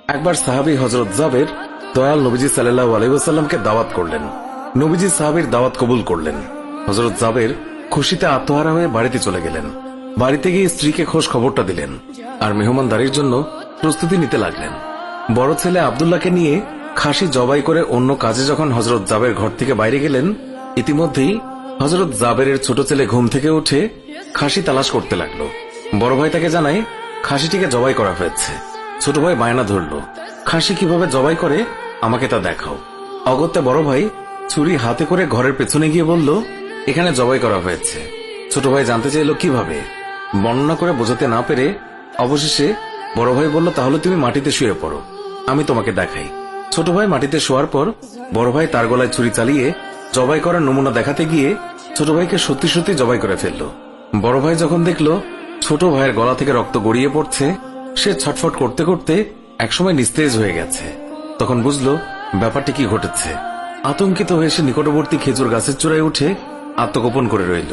একবার সাহাবী হযরত জাবের দয়াল নবীজি সাল্লাল্লাহু আলাইহি ওয়াসাল্লামকে দাওয়াত করলেন। নবীজি সাহাবীর দাওয়াত কবুল করলেন। হযরত জাবের খুশিতে আত্মহারা হয়ে বাড়িতে চলে গেলেন। বাড়িতে গিয়ে স্ত্রীকে খোঁজ খবরটা দিলেন আর মেহমানদারির জন্য প্রস্তুতি নিতে লাগলেন। বড় ছেলে আব্দুল্লাহকে নিয়ে খাসি জবাই করে অন্য কাজে যখন হযরত জাবের ঘর থেকে বাইরে গেলেন, ইতিমধ্যেই হযরত জাবেরের ছোট ছেলে ঘুম থেকে উঠে খাসি তালাশ করতে লাগলো। বড় ভাই তাকে জানায় খাসিটিকে জবাই করা হয়েছে। ছোট ভাই বায়না ধরল, খাসি কিভাবে জবাই করে আমাকে তা দেখাও। অগত্যা বড় ভাই ছুরি হাতে করে ঘরের পেছনে গিয়ে বলল, এখানে জবাই করা হয়েছে। ছোট ভাই জানতে চাইল কিভাবে। বর্ণনা করে বোঝাতে না পেরে অবশেষে বড় ভাই বলল, তাহলে তুমি মাটিতে শুয়ে পড়ো, আমি তোমাকে দেখাই। ছোট ভাই মাটিতে শোয়ার পর বড় ভাই তার গলায় ছুরি চালিয়ে জবাই করার নমুনা দেখাতে গিয়ে ছোট ভাইকে সত্যি সত্যি জবাই করে ফেলল। বড় ভাই যখন দেখল ছোট ভাইয়ের গলা থেকে রক্ত গড়িয়ে পড়ছে, সে ছটফট করতে করতে একসময় নিস্তেজ হয়ে গেছে। তখন বুঝল ব্যাপারটি কি ঘটেছে। আতঙ্কিত হয়ে সে নিকটবর্তী খেজুর গাছের চূড়ায় উঠে আত্মগোপন করে রইল।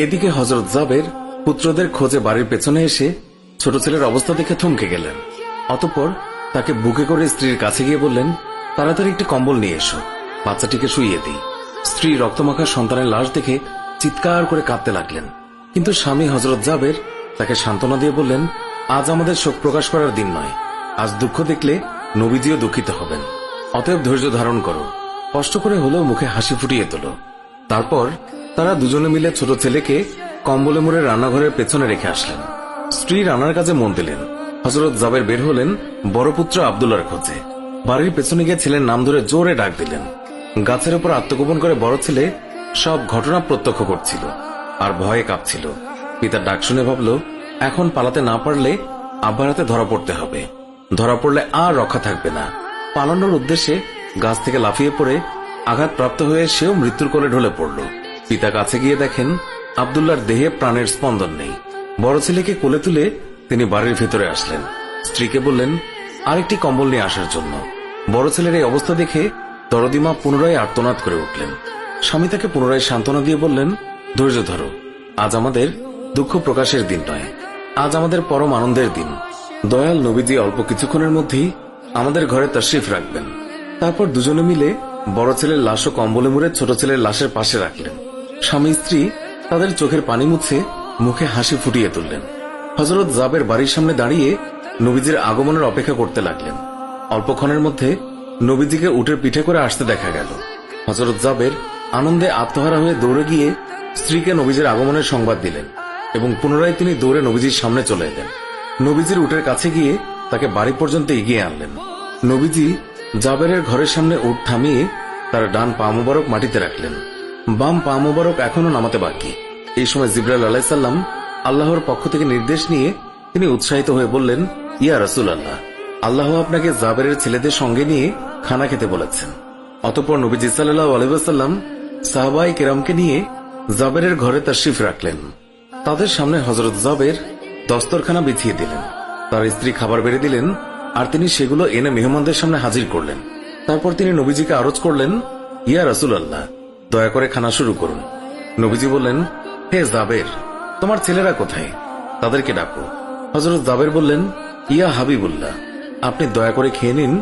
এদিকে হযরত জাবের পুত্রদের খোঁজে বাড়ির পেছনে এসে ছোট ছেলের অবস্থা দেখে থমকে গেলেন। অতঃপর তাকে বুকে করে স্ত্রীর কাছে গিয়ে বললেন, তাড়াতাড়ি একটি কম্বল নিয়ে এসো, বাচ্চাটিকে শুইয়ে দিই। স্ত্রী রক্তমাখা সন্তানের লাশ দেখে চিৎকার করে কাঁদতে লাগলেন। কিন্তু স্বামী হযরত জাবের তাকে সান্ত্বনা দিয়ে বললেন, আজ আমাদের শোক প্রকাশ করার দিন নয়, আজ দুঃখ দেখলে নবীজিও দুঃখিত হবেন। অতএব ধৈর্য ধারণ করো, কষ্ট করে হলেও মুখে হাসি ফুটিয়ে তোলো। তারপর তারা দুজনে মিলে ছোট ছেলেকে কম্বলে মুড়ে রান্নাঘরের পেছনে রেখে আসলেন। স্ত্রী রান্নার কাজে মন দিলেন। হযরত জাবের বের হলেন বড় পুত্র আব্দুল্লাহর খোঁজে। বাড়ির পেছনে গিয়ে ছেলের নাম ধরে জোরে ডাক দিলেন। গাছের উপর আত্মগোপন করে বড় ছেলে সব ঘটনা প্রত্যক্ষ করছিল আর ভয়ে কাঁপছিল। পিতার ডাক শুনে ভাবল, এখন পালাতে না পারলে আব্বার হাতে ধরা পড়তে হবে। ধরা পড়লে আর রক্ষা থাকবে না। পালানোর উদ্দেশ্যে গাছ থেকে লাফিয়ে পড়ে আঘাতপ্রাপ্ত হয়ে সেও মৃত্যুর কোলে ঢলে পড়ল। পিতা কাছে গিয়ে দেখেন আব্দুল্লাহর দেহে প্রাণের স্পন্দন নেই। বড় ছেলেকে কোলে তুলে তিনি বাড়ির ভেতরে আসলেন। স্ত্রীকে বললেন আরেকটি কম্বল নিয়ে আসার জন্য। বড় ছেলের এই অবস্থা দেখে দরদিমা পুনরায় আর্তনাদ করে উঠলেন। স্বামী তাকে পুনরায় সান্ত্বনা দিয়ে বললেন, ধৈর্য ধরো, আজ আমাদের দুঃখ প্রকাশের দিন নয়, আজ আমাদের পরম আনন্দের দিন। দয়াল নবীজি অল্প কিছুক্ষণের মধ্যেই আমাদের ঘরে তাশরিফ রাখবেন। তারপর দুজনে মিলে বড় ছেলের লাশ ও কম্বলে মুড়ে ছোট ছেলের লাশের পাশে রাখলেন। স্বামী স্ত্রী তাদের চোখের পানি মুছে মুখে হাসি ফুটিয়ে তুললেন। হযরত জাবের বাড়ির সামনে দাঁড়িয়ে নবীজির আগমনের অপেক্ষা করতে লাগলেন। অল্পক্ষণের মধ্যে নবীজিকে উটের পিঠে করে আসতে দেখা গেল। হযরত জাবের আনন্দে আত্মহারা হয়ে দৌড়ে গিয়ে স্ত্রীকে নবীজির আগমনের সংবাদ দিলেন এবং পুনরায় তিনি দৌড়ে নবীজির সামনে চলে এলেন। নবীজির উটের কাছে গিয়ে তাকে বাড়ি পর্যন্ত এগিয়ে আনলেন। নবীজি জাবেরের ঘরের সামনে উট থামিয়ে তার ডান পা মুবারক মাটিতে রাখলেন, বাম পা মুবারক এখনো নামাতে বাকি। এই সময় জিবরাইল আলাইহিস সালাম আল্লাহর পক্ষ থেকে নির্দেশ নিয়ে তিনি উৎসাহিত হয়ে বললেন, ইয়া রাসূলুল্লাহ, আল্লাহ আপনাকে জাবেরের ছেলেদের সঙ্গে নিয়ে খানা খেতে বলেছেন। অতঃপর নবীজি সাল্লাল্লাহু আলাইহি ওয়াসাল্লাম সাহাবায়ে কেরামকে নিয়ে জাবেরের ঘরে তাশরিফ রাখলেন। তাদের সামনে হযরত জাবের দস্তরখানা বিছিয়ে দিলেন। তার স্ত্রী খাবার বেড়ে দিলেন আর তিনি সেগুলো এনে মেহমানদের সামনে হাজির করলেন। তারপর তিনি নবীজিকে আরজ করলেন, ইয়া রাসূলুল্লাহ, দয়া করে খানা শুরু করুন। নবীজি বললেন, হে জাবের, তোমার ছেলেরা কোথায়? তাদেরকে ডাকো। হযরত জাবের বললেন, ইয়া হাবিবুল্লাহ, আপনি দয়া করে খেয়ে নিন,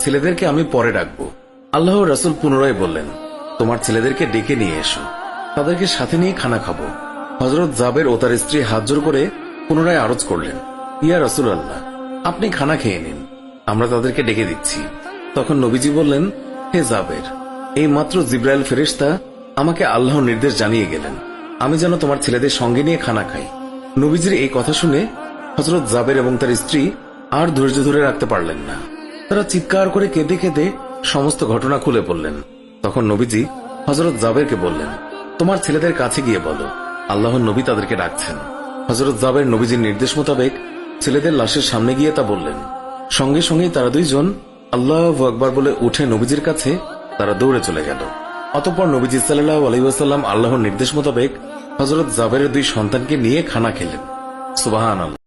ছেলেদেরকে আমি পরে ডাকবো। আল্লাহর রাসূল পুনরায় বললেন, তোমার ছেলেদেরকে ডেকে নিয়ে এসো, তাদেরকে সাথে নিয়ে খানা খাবো। হযরত জাবের ও তার স্ত্রী হাত জোড় করে পুনরায় আরজ করলেন, ইয়া রাসূলুল্লাহ, আপনি খানা খেয়ে নিন, আমরা তাদেরকে ডেকে দিচ্ছি। তখন নবীজি বললেন, হে জাবের, এই মাত্র জিবরাইল ফেরেশতা আমাকে আল্লাহর নির্দেশ জানিয়ে গেলেন আমি যেন তোমার ছেলেদের সঙ্গে নিয়ে খানা খাই। নবীজির এই কথা শুনে হযরত জাবের এবং তার স্ত্রী আর ধৈর্য ধরে রাখতে পারলেন না। তারা চিৎকার করে কেঁদে কেঁদে সমস্ত ঘটনা খুলে বললেন। তখন নবীজি হযরত জাবেরকে বললেন, তোমার ছেলেদের কাছে গিয়ে বলো আল্লাহর নবী তাদেরকে ডাকছেন। হযরত জাবের নবীজির নির্দেশ মোতাবেক ছেলেদের লাশের সামনে গিয়ে তা বললেন। সঙ্গে সঙ্গেই তারা দুইজন আল্লাহু আকবার বলে উঠে নবীজির কাছে তারা দৌড়ে চলে গেল। অতঃপর নবীজি সাল্লাল্লাহু আলাইহি ওয়াসাল্লাম আল্লাহর নির্দেশ মোতাবেক হযরত জাবেরের দুই সন্তানকে নিয়ে খানা খেলেন। সুবহানাল্লাহ।